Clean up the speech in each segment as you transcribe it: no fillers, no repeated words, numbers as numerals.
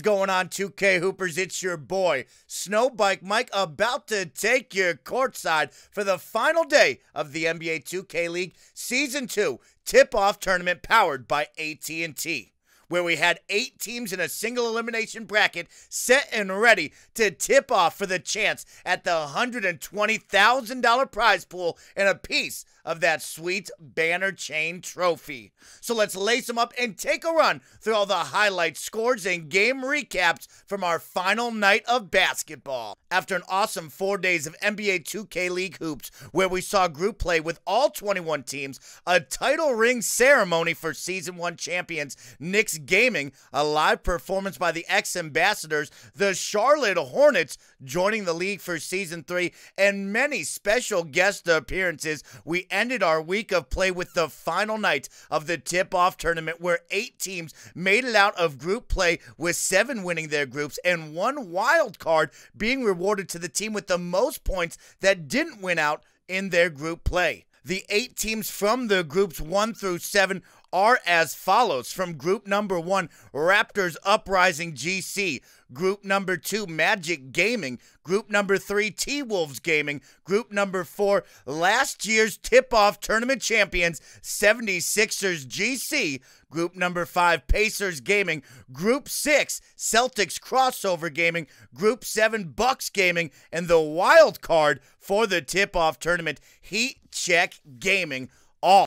going on, 2K Hoopers? It's your boy, SnowBikeMike, about to take you courtside for the final day of the NBA 2K League Season 2 Tip-Off Tournament powered by AT&T, where we had 8 teams in a single elimination bracket set and ready to tip off for the chance at the $120,000 prize pool and a piece of that sweet banner chain trophy. So let's lace them up and take a run through all the highlights, scores, and game recaps from our final night of basketball. After an awesome 4 days of NBA 2K League hoops, where we saw group play with all 21 teams, a title ring ceremony for Season 1 champions Knicks Gaming, a live performance by the ex-ambassadors, the Charlotte Hornets joining the league for Season 3, and many special guest appearances, we ended our week of play with the final night of the tip-off tournament, where 8 teams made it out of group play, with 7 winning their groups and 1 wild card being rewarded to the team with the most points that didn't win out in their group play. The 8 teams from the groups 1 through 7 are as follows. From group number 1, Raptors Uprising GC. Group number 2, Magic Gaming. Group number 3, T-Wolves Gaming. Group number 4, last year's tip-off tournament champions, 76ers GC. Group number 5, Pacers Gaming. Group 6, Celtics Crossover Gaming. Group 7, Bucks Gaming. And the wild card for the tip-off tournament, Heat Check Gaming. All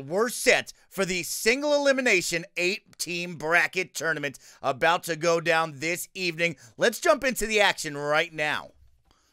were set for the single elimination 8-team bracket tournament about to go down this evening. Let's jump into the action right now.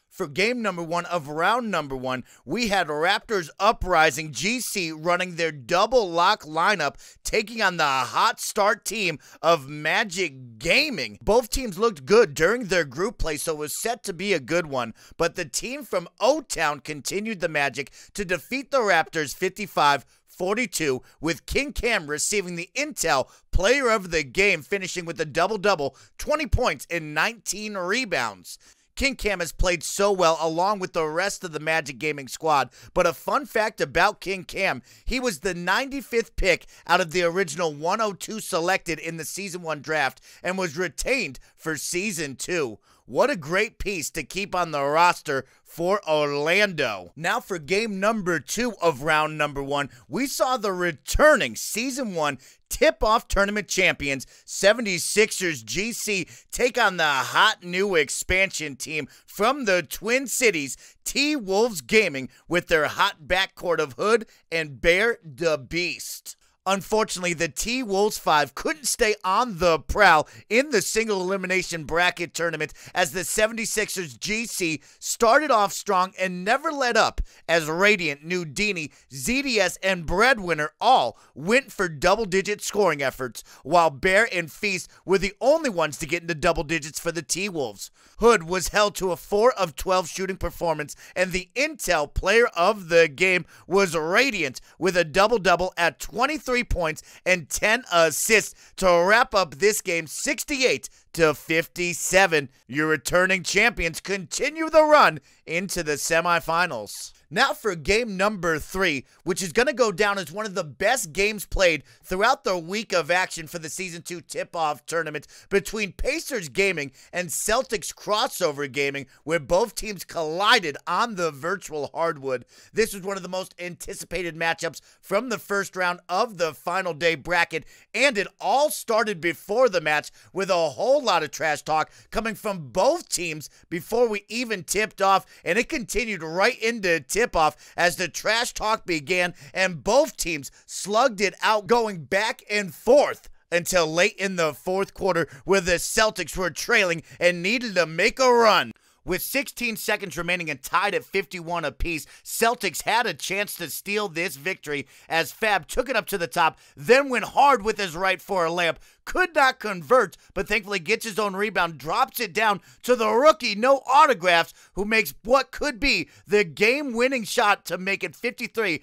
For game number 1 of round number 1, we had Raptors Uprising GC running their double lock lineup, taking on the hot start team of Magic Gaming. Both teams looked good during their group play, so it was set to be a good one. But the team from O-Town continued the magic to defeat the Raptors 55-42, with King Cam receiving the Intel Player of the Game, finishing with a double-double, 20 points and 19 rebounds. King Cam has played so well along with the rest of the Magic Gaming squad, but a fun fact about King Cam, he was the 95th pick out of the original 102 selected in the Season 1 draft and was retained for Season 2. What a great piece to keep on the roster for Orlando. Now for game number 2 of round number 1, we saw the returning Season 1 tip-off tournament champions 76ers GC take on the hot new expansion team from the Twin Cities, T-Wolves Gaming, with their hot backcourt of Hood and Bear the Beast. Unfortunately, the T-Wolves 5 couldn't stay on the prowl in the single elimination bracket tournament, as the 76ers GC started off strong and never let up, as Radiant, Nudini, ZDS, and Breadwinner all went for double-digit scoring efforts, while Bear and Feast were the only ones to get into double digits for the T-Wolves. Hood was held to a 4 of 12 shooting performance, and the Intel Player of the Game was Radiant with a double-double at 23 points and 10 assists to wrap up this game 68-57. Your returning champions continue the run into the semifinals. Now for game number 3, which is going to go down as one of the best games played throughout the week of action for the Season 2 tip-off tournament, between Pacers Gaming and Celtics Crossover Gaming, where both teams collided on the virtual hardwood. This was one of the most anticipated matchups from the first round of the final day bracket, and it all started before the match with a whole lot of trash talk coming from both teams before we even tipped off, and it continued right into tip-off as the trash talk began, and both teams slugged it out, going back and forth until late in the fourth quarter, where the Celtics were trailing and needed to make a run. With 16 seconds remaining and tied at 51 apiece, Celtics had a chance to steal this victory as Fab took it up to the top, then went hard with his right for a layup, could not convert, but thankfully gets his own rebound, drops it down to the rookie, no autographs, who makes what could be the game-winning shot to make it 53-51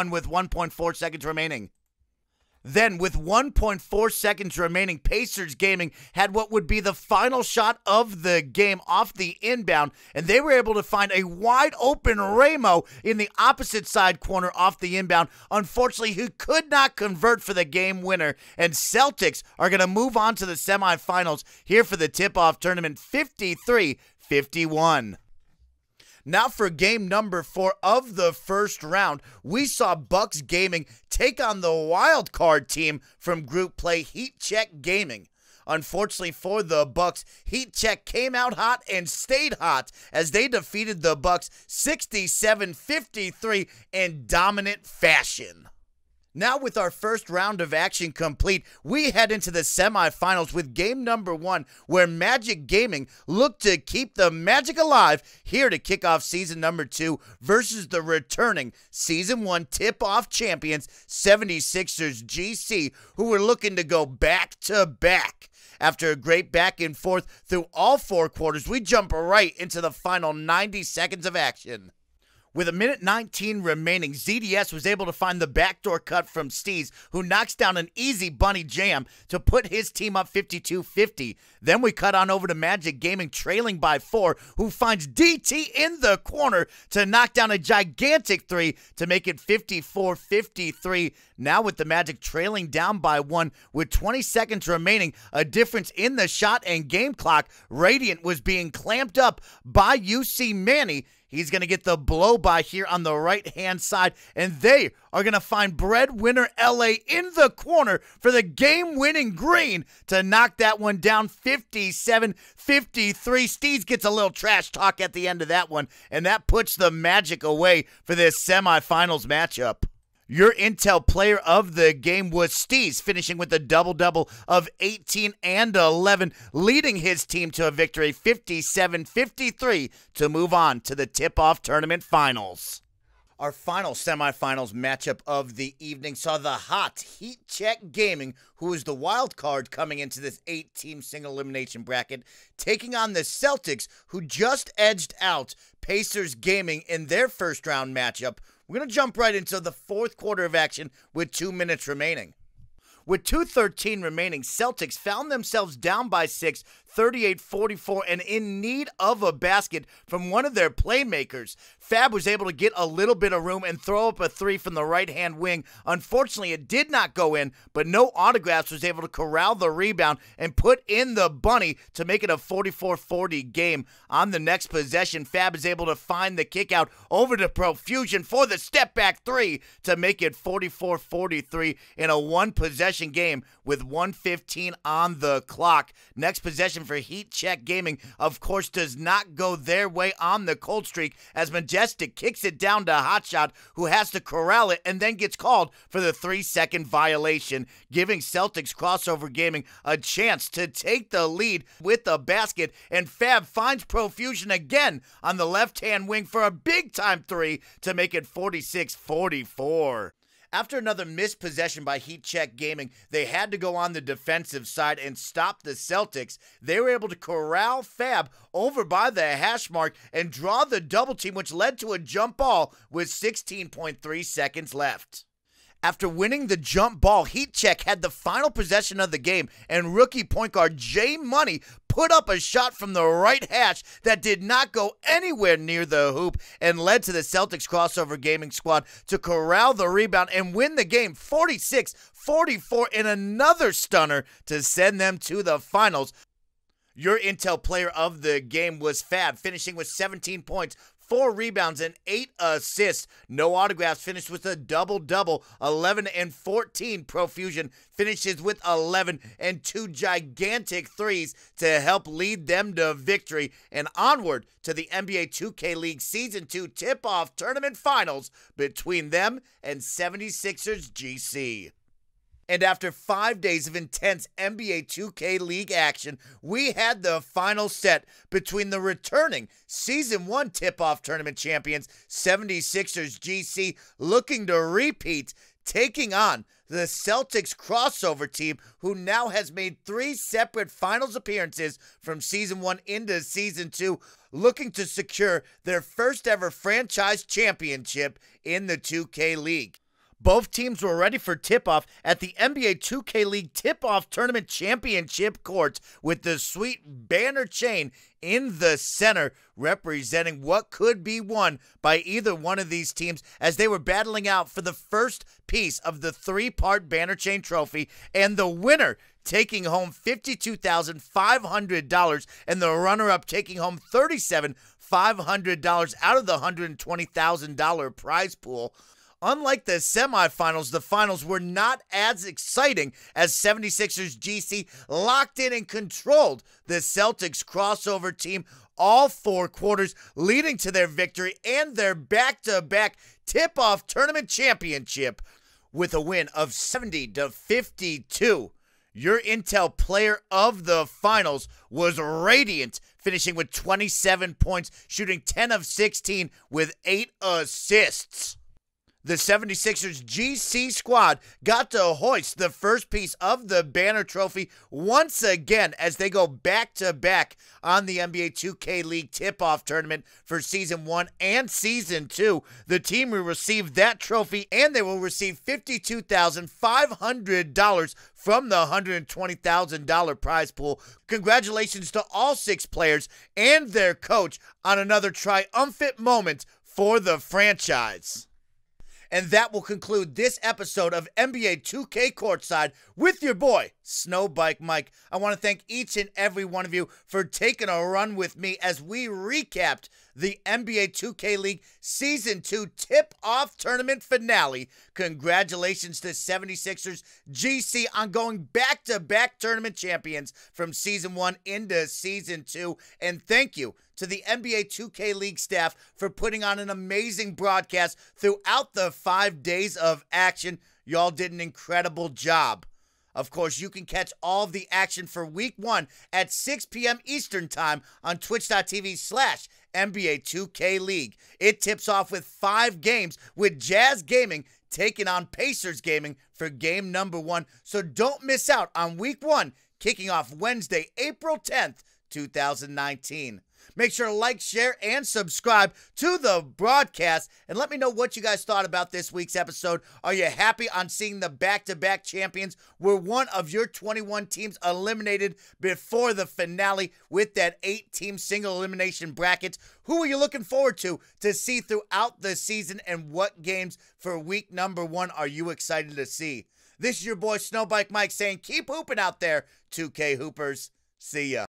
with 1.4 seconds remaining. Then, with 1.4 seconds remaining, Pacers Gaming had what would be the final shot of the game off the inbound, and they were able to find a wide open Ramo in the opposite side corner off the inbound. Unfortunately, he could not convert for the game winner, and Celtics are going to move on to the semifinals here for the tip-off tournament 53-51. Now for game number 4 of the first round, we saw Bucks Gaming take on the wild card team from group play Heat Check Gaming. Unfortunately for the Bucks, Heat Check came out hot and stayed hot as they defeated the Bucks 67-53 in dominant fashion. Now with our first round of action complete, we head into the semifinals with game number 1, where Magic Gaming looked to keep the magic alive here to kick off season number 2 versus the returning season 1 tip-off champions 76ers GC, who were looking to go back-to-back. After a great back and forth through all 4 quarters, we jump right into the final 90 seconds of action. With a minute 19 remaining, ZDS was able to find the backdoor cut from Steez, who knocks down an easy bunny jam to put his team up 52-50. Then we cut on over to Magic Gaming trailing by 4, who finds DT in the corner to knock down a gigantic 3 to make it 54-53. Now with the Magic trailing down by 1 with 20 seconds remaining, a difference in the shot and game clock, Radiant was being clamped up by UC Manny. He's going to get the blow by here on the right-hand side, and they are going to find breadwinner LA in the corner for the game-winning green to knock that one down 57-53. Steez gets a little trash talk at the end of that one, and that puts the Magic away for this semifinals matchup. Your Intel player of the game was Steez, finishing with a double-double of 18 and 11, leading his team to a victory 57-53 to move on to the tip-off tournament finals. Our final semifinals matchup of the evening saw the hot Heat Check Gaming, who is the wild card coming into this 8-team single elimination bracket, taking on the Celtics, who just edged out Pacers Gaming in their first round matchup. We're going to jump right into the fourth quarter of action with 2 minutes remaining. With 2:13 remaining, Celtics found themselves down by 6, 38-44, and in need of a basket from one of their playmakers. Fab was able to get a little bit of room and throw up a 3 from the right-hand wing. Unfortunately, it did not go in, but no autographs was able to corral the rebound and put in the bunny to make it a 44-40 game. On the next possession, Fab is able to find the kick out over to Profusion for the step-back 3 to make it 44-43 in a one-possession game with 1:15 on the clock. Next possession for Heat Check Gaming, of course, does not go their way on the cold streak as Majestic kicks it down to Hotshot, who has to corral it and then gets called for the 3-second violation, giving Celtics Crossover Gaming a chance to take the lead with a basket, and Fab finds Profusion again on the left-hand wing for a big-time 3 to make it 46-44. After another missed possession by Heat Check Gaming, they had to go on the defensive side and stop the Celtics. They were able to corral Fab over by the hash mark and draw the double team, which led to a jump ball with 16.3 seconds left. After winning the jump ball, Heat Check had the final possession of the game, and rookie point guard J Money put up a shot from the right hash that did not go anywhere near the hoop and led to the Celtics Crossover Gaming squad to corral the rebound and win the game 46-44 in another stunner to send them to the finals. Your Intel player of the game was Fab, finishing with 17 points, 4 rebounds, and 8 assists. No autographs, finished with a double-double, 11 and 14. Profusion finishes with 11 and 2 gigantic threes to help lead them to victory and onward to the NBA 2K League Season 2 Tip-Off Tournament Finals between them and 76ers GC. And after 5 days of intense NBA 2K League action, we had the final set between the returning Season 1 Tip-Off Tournament champions, 76ers GC, looking to repeat, taking on the Celtics crossover team, who now has made 3 separate finals appearances from Season 1 into Season 2, looking to secure their first ever franchise championship in the 2K League. Both teams were ready for tip-off at the NBA 2K League TipOff Tournament Championship courts with the sweet banner chain in the center representing what could be won by either one of these teams as they were battling out for the first piece of the three-part banner chain trophy, and the winner taking home $52,500 and the runner-up taking home $37,500 out of the $120,000 prize pool. Unlike the semifinals, the finals were not as exciting as 76ers GC locked in and controlled the Celtics crossover team all 4 quarters, leading to their victory and their back-to-back tip-off tournament championship with a win of 70-52. Your Intel player of the finals was Radiant, finishing with 27 points, shooting 10 of 16 with 8 assists. The 76ers GC squad got to hoist the first piece of the banner trophy once again as they go back-to-back on the NBA 2K League Tip-Off Tournament for Season 1 and Season 2. The team will receive that trophy, and they will receive $52,500 from the $120,000 prize pool. Congratulations to all 6 players and their coach on another triumphant moment for the franchise. And that will conclude this episode of NBA 2K Courtside with your boy, SnowBikeMike. I want to thank each and every one of you for taking a run with me as we recapped the NBA 2K League Season 2 Tip-Off Tournament finale. Congratulations to 76ers GC on going back-to-back tournament champions from Season 1 into Season 2. And thank you to the NBA 2K League staff for putting on an amazing broadcast throughout the 5 days of action. Y'all did an incredible job. Of course, you can catch all of the action for Week 1 at 6 p.m. Eastern Time on twitch.tv/NBA 2K League. It tips off with 5 games, with Jazz Gaming taking on Pacers Gaming for game number 1. So don't miss out on Week 1, kicking off Wednesday, April 10th, 2019. Make sure to like, share, and subscribe to the broadcast. And let me know what you guys thought about this week's episode. Are you happy on seeing the back-to-back champions? Were one of your 21 teams eliminated before the finale with that 8-team single elimination bracket? Who are you looking forward to see throughout the season? And what games for week number 1 are you excited to see? This is your boy SnowBikeMike saying keep hooping out there, 2K Hoopers. See ya.